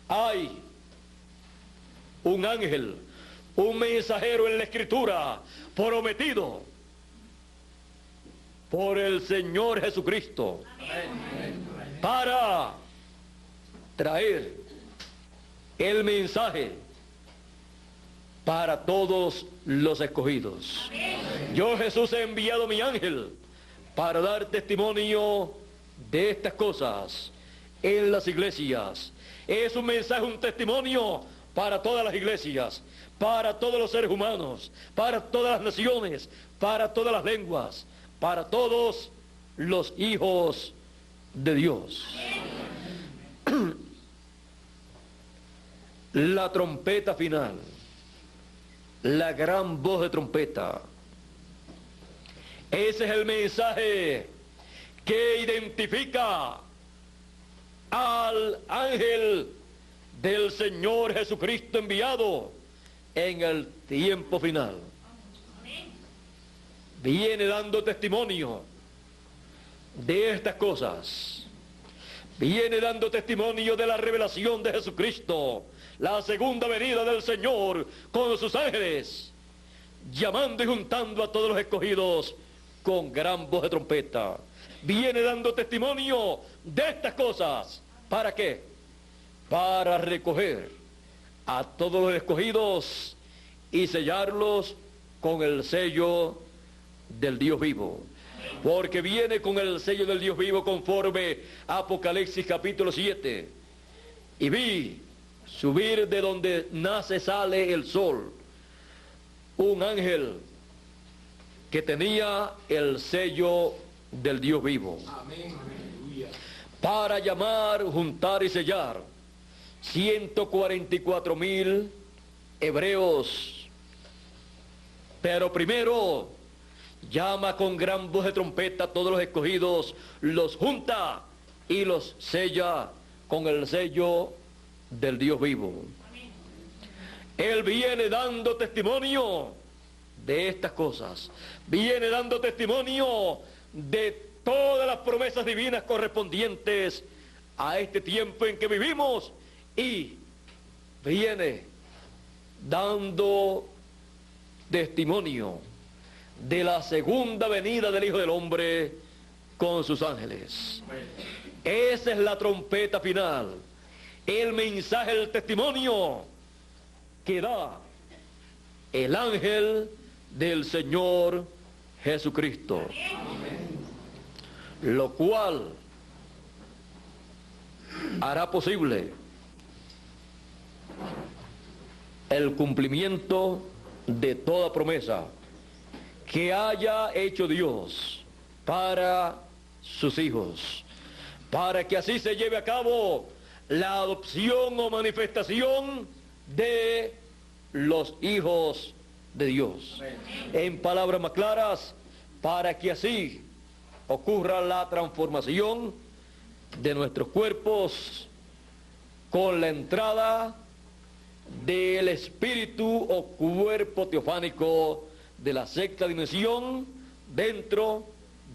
hay un ángel, un mensajero en la Escritura prometido por el Señor Jesucristo para traer el mensaje para todos los escogidos. Yo, Jesús, he enviado mi ángel para dar testimonio de estas cosas en las iglesias. Es un mensaje, un testimonio para todas las iglesias, para todos los seres humanos, para todas las naciones, para todas las lenguas, para todos los hijos de Dios. La trompeta final, la gran voz de trompeta, ese es el mensaje que identifica al ángel del Señor Jesucristo enviado en el tiempo final. Viene dando testimonio de estas cosas. Viene dando testimonio de la revelación de Jesucristo, la segunda venida del Señor con sus ángeles, llamando y juntando a todos los escogidos con gran voz de trompeta. Viene dando testimonio de estas cosas. ¿Para qué? Para recoger a todos los escogidos y sellarlos con el sello del Dios vivo. Porque viene con el sello del Dios vivo conforme a Apocalipsis capítulo 7. Y vi subir de donde nace, sale el sol, un ángel que tenía el sello del Dios vivo. Amén. Para llamar, juntar y sellar 144,000 hebreos. Pero primero llama con gran voz de trompeta a todos los escogidos, los junta y los sella con el sello del Dios vivo. Él viene dando testimonio de estas cosas, viene dando testimonio de todas las promesas divinas correspondientes a este tiempo en que vivimos, y viene dando testimonio de la segunda venida del Hijo del Hombre con sus ángeles. Esa es la trompeta final, el mensaje, el testimonio que da el ángel del Señor Jesucristo. Lo cual hará posible el cumplimiento de toda promesa que haya hecho Dios para sus hijos, para que así se lleve a cabo la adopción o manifestación de los hijos de Dios. En palabras más claras, para que así ocurra la transformación de nuestros cuerpos con la entrada del espíritu o cuerpo teofánico de la sexta dimensión dentro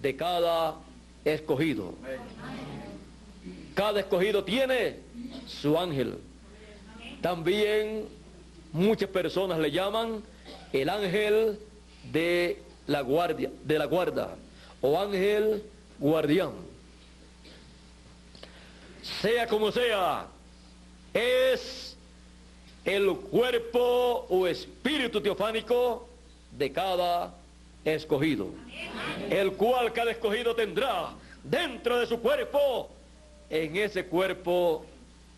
de cada escogido. Cada escogido tiene su ángel. También muchas personas le llaman el ángel de la guarda o ángel guardián. Sea como sea, es el cuerpo o espíritu teofánico de cada escogido, el cual cada escogido tendrá dentro de su cuerpo, en ese cuerpo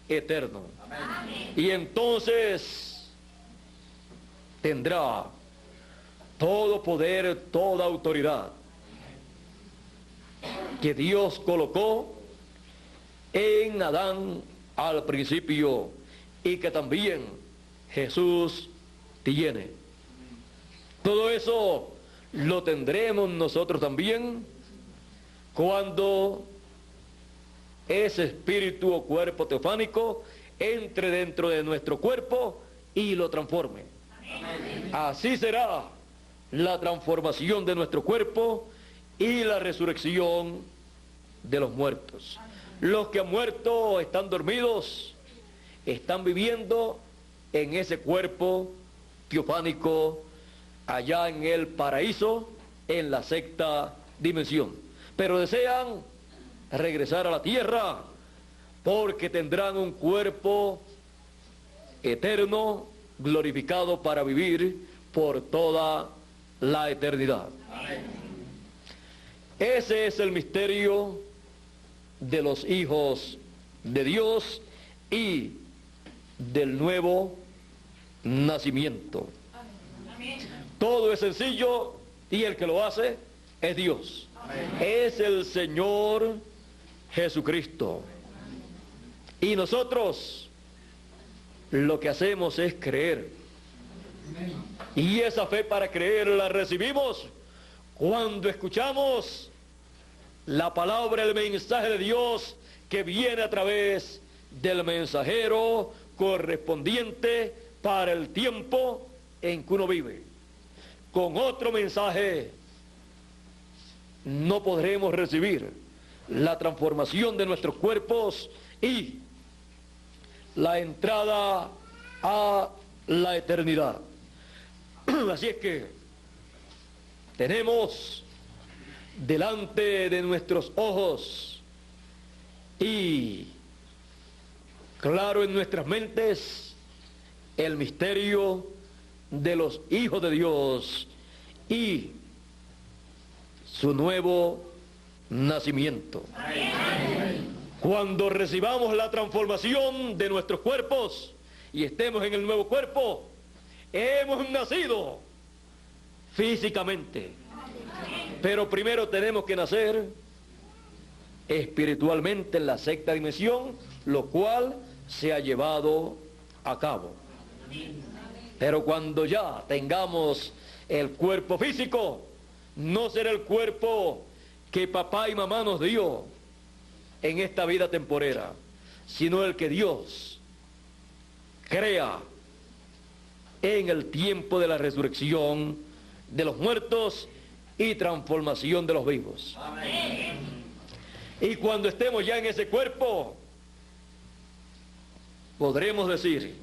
eterno. Y entonces tendrá todo poder, toda autoridad que Dios colocó en Adán al principio y que también Jesús tiene. Todo eso lo tendremos nosotros también cuando ese espíritu o cuerpo teofánico entre dentro de nuestro cuerpo y lo transforme. Así será la transformación de nuestro cuerpo y la resurrección de los muertos. Los que han muerto están dormidos, están viviendo en ese cuerpo teofánico allá en el paraíso, en la sexta dimensión. Pero desean regresar a la tierra porque tendrán un cuerpo eterno, glorificado para vivir por toda la eternidad. Ese es el misterio de los hijos de Dios y del nuevo nacimiento. Todo es sencillo y el que lo hace es Dios. Es el Señor Jesucristo. Y nosotros lo que hacemos es creer. Y esa fe para creer la recibimos cuando escuchamos la palabra, el mensaje de Dios que viene a través del mensajero correspondiente para el tiempo en que uno vive. Con otro mensaje no podremos recibir la transformación de nuestros cuerpos y la entrada a la eternidad. Así es que tenemos delante de nuestros ojos y claro en nuestras mentes el misterio de los hijos de Dios y su nuevo nacimiento. Cuando recibamos la transformación de nuestros cuerpos y estemos en el nuevo cuerpo, hemos nacido físicamente. Pero primero tenemos que nacer espiritualmente en la sexta dimensión, lo cual se ha llevado a cabo. Pero cuando ya tengamos el cuerpo físico, no será el cuerpo que papá y mamá nos dio en esta vida temporera, sino el que Dios crea en el tiempo de la resurrección de los muertos y transformación de los vivos. Amén. Y cuando estemos ya en ese cuerpo, podremos decir,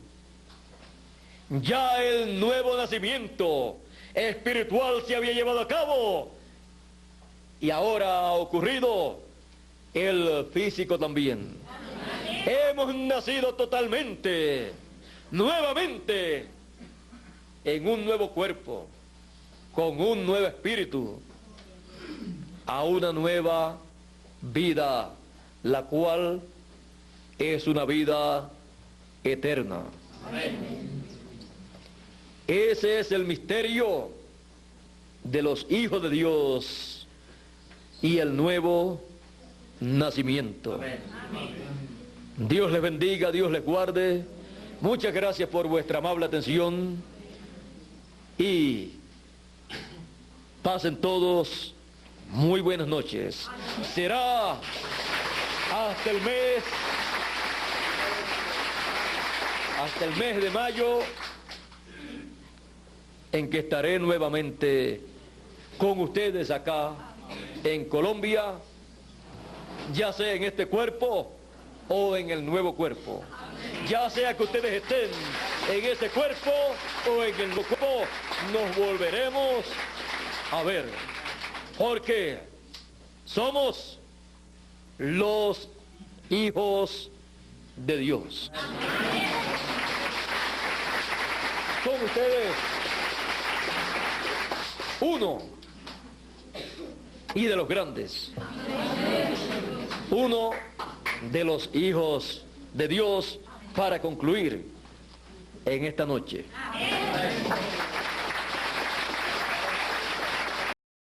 ya el nuevo nacimiento espiritual se había llevado a cabo y ahora ha ocurrido el físico también. Amén. Hemos nacido totalmente, nuevamente, en un nuevo cuerpo, con un nuevo espíritu, a una nueva vida, la cual es una vida eterna. Amén. Ese es el misterio de los hijos de Dios y el nuevo nacimiento. Dios les bendiga, Dios les guarde. Muchas gracias por vuestra amable atención y pasen todos muy buenas noches. Será hasta el mes de mayo en que estaré nuevamente con ustedes acá en Colombia, ya sea en este cuerpo o en el nuevo cuerpo. Ya sea que ustedes estén en ese cuerpo o en el nuevo cuerpo, nos volveremos a ver, porque somos los hijos de Dios. Con ustedes, uno y de los grandes, uno de los hijos de Dios para concluir en esta noche.